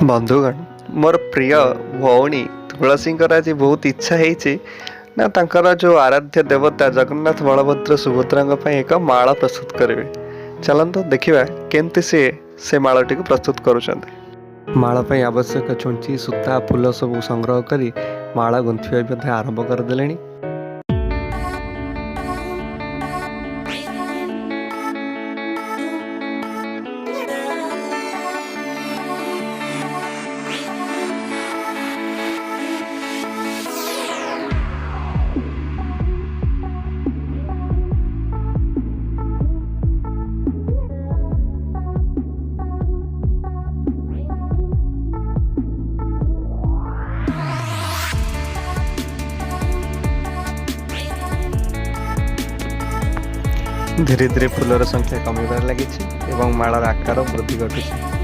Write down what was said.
बंधुगण मोर प्रिय भौणी तुलसी आज बहुत इच्छा है ना तांकर जो आराध्य देवता जगन्नाथ बलभद्र सुभद्रा एक माला प्रस्तुत करेंगे। चलते देखा केमती से मालाटी को प्रस्तुत करुँच। माला आवश्यक छुंची सूता फूल सब संग्रह कर माला गुंथा आरंभ करदे। धीरे धीरे फूलर संख्या कमिबार लगी एवं मालार आकार वृद्धि घटुଛି।